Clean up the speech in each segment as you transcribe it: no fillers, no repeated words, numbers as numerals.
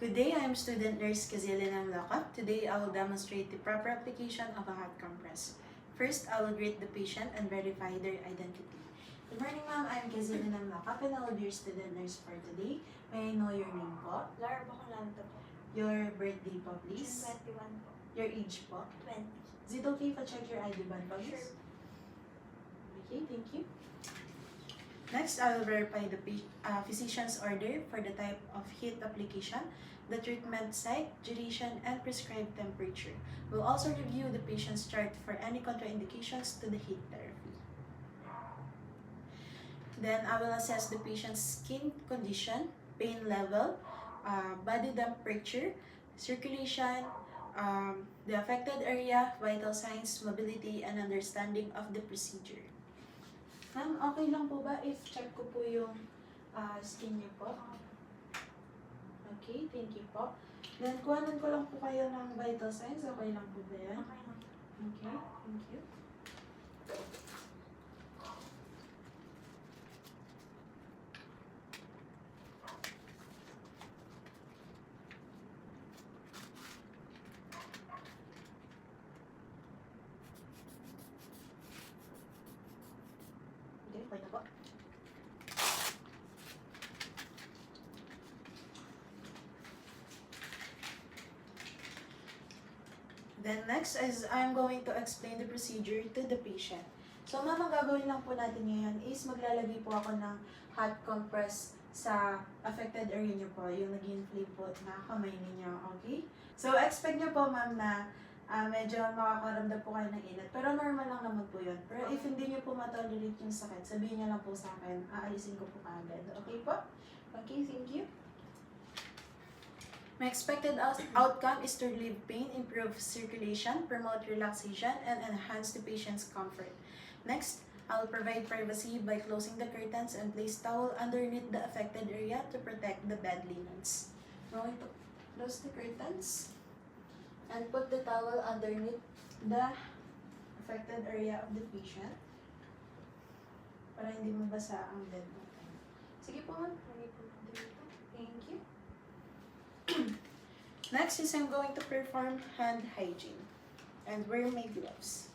Good day, I am student nurse Kazilin Lakap. Today, I will demonstrate the proper application of a hot compress. First, I will greet the patient and verify their identity. Good morning, ma'am. I am Kazilin Lakap and I will be your student nurse for today. May I know your name po? Laura Bacolanta po. Your birthday po, please? 21 po. Your age po? 20. Is it okay if I check your ID band po, please? Sure. Okay, thank you. Next, I will verify the physician's order for the type of heat application, the treatment site, duration, and prescribed temperature. We'll also review the patient's chart for any contraindications to the heat therapy. Then, I will assess the patient's skin condition, pain level, body temperature, circulation, the affected area, vital signs, mobility, and understanding of the procedure. Ma'am, okay lang po ba if check ko po yung skin niyo po? Okay, thank you po. Then, kuhanan ko lang po kayo ng vital signs. Okay lang po ba yan? Okay lang. Okay, thank you. Okay, wait na po. Then next is I'm going to explain the procedure to the patient. So ma'am, ang gagawin lang po natin ngayon is maglalagay po ako ng hot compress sa affected area niyo po, yung nag-inflame po na kamay niyo, okay? So expect niyo po ma'am na medyo makakaramdam po kayo ng init. Pero normal lang naman po yun. Pero if hindi niyo po matolerate yung sakit, sabihin niyo lang po sa akin, aalisin ko po kaagad. Okay po? Okay, thank you. My expected outcome is to relieve pain, improve circulation, promote relaxation, and enhance the patient's comfort. Next, I will provide privacy by closing the curtains and place towel underneath the affected area to protect the bed linens. I'm going to close the curtains and put the towel underneath the affected area of the patient para hindi mabasa ang bed natin. Sige po ma'am. Thank you. Next is I'm going to perform hand hygiene and wear my gloves.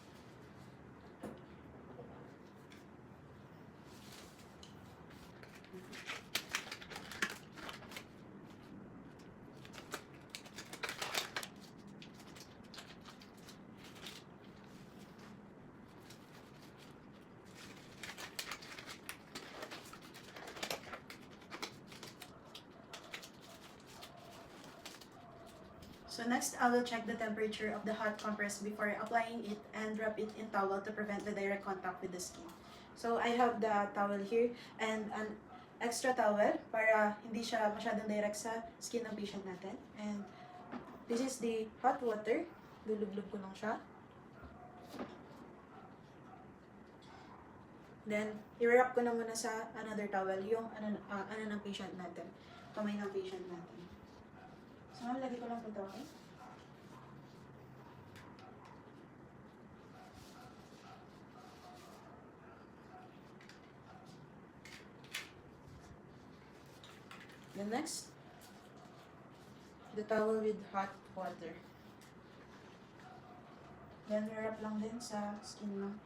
So next, I will check the temperature of the hot compress before applying it and wrap it in towel to prevent the direct contact with the skin. So I have the towel here and an extra towel para hindi siya masyadong direct sa skin ng patient natin. And this is the hot water. Lulublog ko lang siya. Then, i-wrap ko na muna sa another towel yung ano ng patient natin. Kamay ng patient natin. So, lagi ko lang po ito, okay? Then next, the towel with hot water. Then, wrap lang din sa skin ng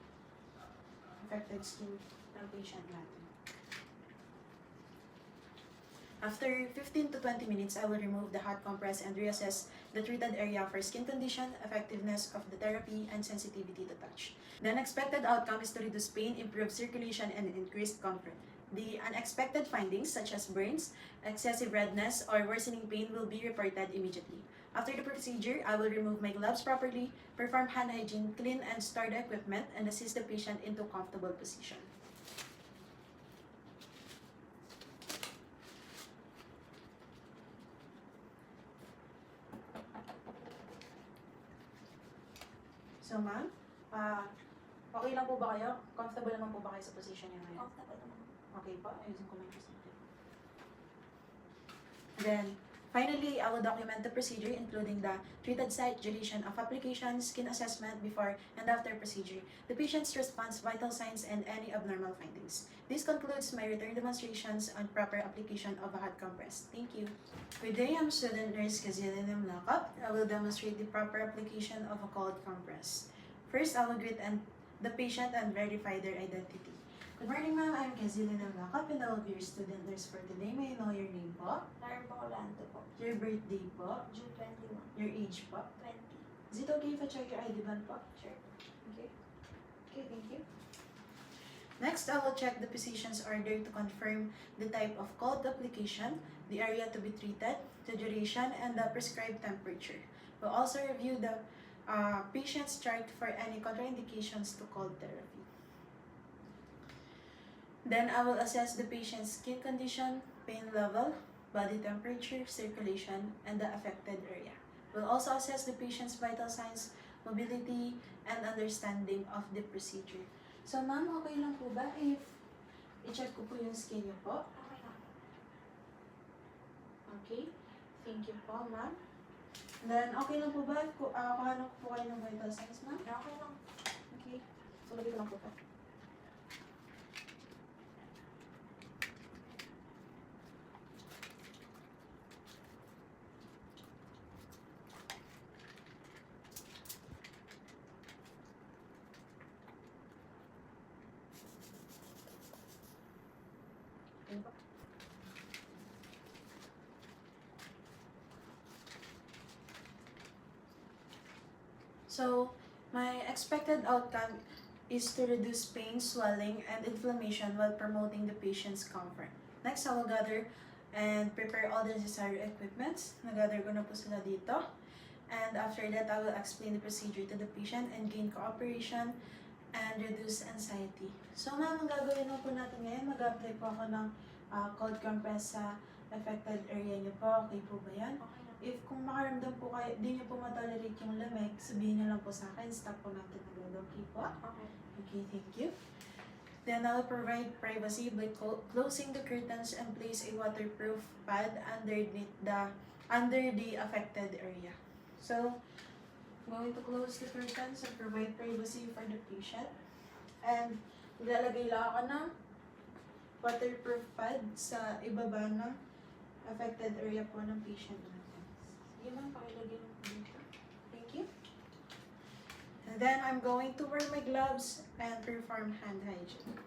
affected skin ng patient natin. After 15 to 20 minutes, I will remove the hot compress and reassess the treated area for skin condition, effectiveness of the therapy, and sensitivity to touch. The unexpected outcome is to reduce pain, improve circulation, and increase comfort. The unexpected findings, such as burns, excessive redness, or worsening pain, will be reported immediately. After the procedure, I will remove my gloves properly, perform hand hygiene, clean and store the equipment, and assist the patient into comfortable position. So, ma'am, okay lang po ba kayo? Comfortable naman po ba kayo sa position niyo ngayon? Comfortable naman. Okay po, ayusin ko lang yung position. Then, Finally, I will document the procedure including the treated site, duration of application, skin assessment before and after procedure, the patient's response, vital signs, and any abnormal findings. This concludes my written demonstrations on proper application of a hot compress. Thank you. Good day, I'm student nurse Kazilin Lakap. I will demonstrate the proper application of a cold compress. First, I will greet the patient and verify their identity. Good morning, ma'am. I'm Kazilin Lakap and I will be your student nurse for today. May I know your name po? Laura Bacolando po. Your birthday po? June 21. Your age po? 20. Is it okay if I check your ID band po? Sure. Okay. Okay, thank you. Next, I will check the physician's order to confirm the type of cold application, the area to be treated, the duration, and the prescribed temperature. We'll also review the patient's chart for any contraindications to cold therapy. Then I will assess the patient's skin condition, pain level, body temperature, circulation, and the affected area. We'll also assess the patient's vital signs, mobility, and understanding of the procedure. So ma'am, okay lang po ba if i-check ko po yung skin niyo po? Okay lang. Okay, thank you po ma'am. Then okay lang po ba if kuhanan ko po kayo ng vital signs ma'am? Okay lang. Okay, so lagay ko lang po pa. So, my expected outcome is to reduce pain, swelling, and inflammation while promoting the patient's comfort. Next, I will gather and prepare all the necessary equipments. Nagather ko na po sila dito. And after that, I will explain the procedure to the patient and gain cooperation and reduce anxiety. So, ma'am, ang gagawin na po natin ngayon, mag-apply po ako ng cold compress sa affected area niyo po. Okay po ba yan? Okay lang. If kung makaramdam po kayo, di niyo po matolerate yung lamig, sabihin niyo lang po sa akin, stop po natin agad. Okay po? Okay. Okay, thank you. Then I'll provide privacy by closing the curtains and place a waterproof pad under the affected area. So, I'm going to close the curtains and provide privacy for the patient. And ilalagay lang ako ng waterproof pad sa ibaba ng affected area po ng patient natin. Sige ma'am, pakilagay lang po dito. Thank you. And then I'm going to wear my gloves and perform hand hygiene.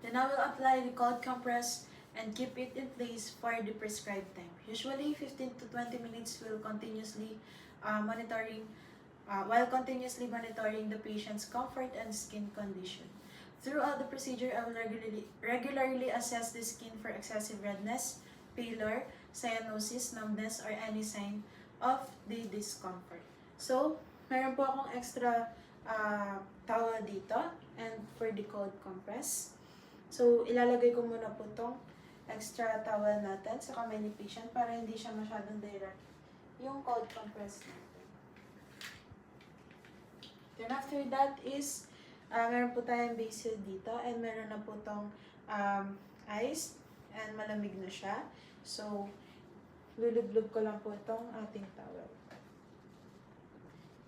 Then I will apply the cold compress and keep it in place for the prescribed time. Usually 15 to 20 minutes will continuously while continuously monitoring the patient's comfort and skin condition. Throughout the procedure, I will regularly assess the skin for excessive redness, pallor, cyanosis, numbness, or any sign of the discomfort. So, meron po akong extra towel dito and for the cold compress. So, ilalagay ko muna po itong extra towel natin sa kamay ni patient para hindi siya masyadong direct yung cold compress natin. Then after that is, meron po tayong basil dito and meron na po itong ice and malamig na siya. So, lulublog ko lang po itong ating towel.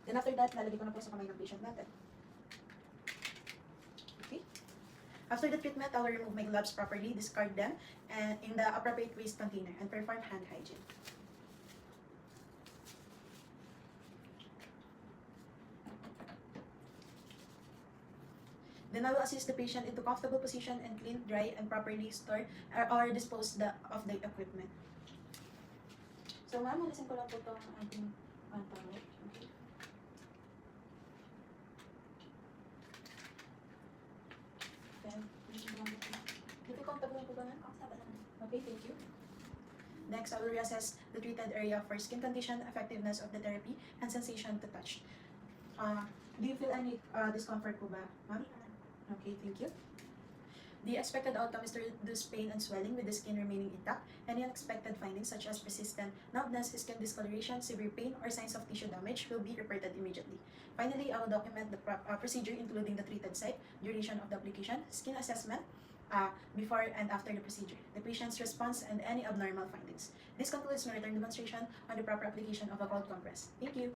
Then after that, lalagay ko na po sa kamay ng patient natin. After the treatment, I will remove my gloves properly, discard them, and in the appropriate waste container, and perform hand hygiene. Then I will assist the patient into comfortable position and clean, dry, and properly store or dispose of the equipment. So ma'am, alisin ko lang po itong ating towel. Okay. Hindi comfortable po ba ma'am? Comfortable naman. Okay, thank you. Next, I will reassess the treated area for skin condition, effectiveness of the therapy, and sensation to touch. Do you feel any discomfort po ba, ma'am? Okay, thank you. The expected outcome is to reduce pain and swelling with the skin remaining intact. Any unexpected findings such as persistent numbness, skin discoloration, severe pain, or signs of tissue damage will be reported immediately. Finally, I will document the procedure including the treated site, duration of the application, skin assessment, before and after the procedure, the patient's response, and any abnormal findings. This concludes my written demonstration on the proper application of a cold compress. Thank you.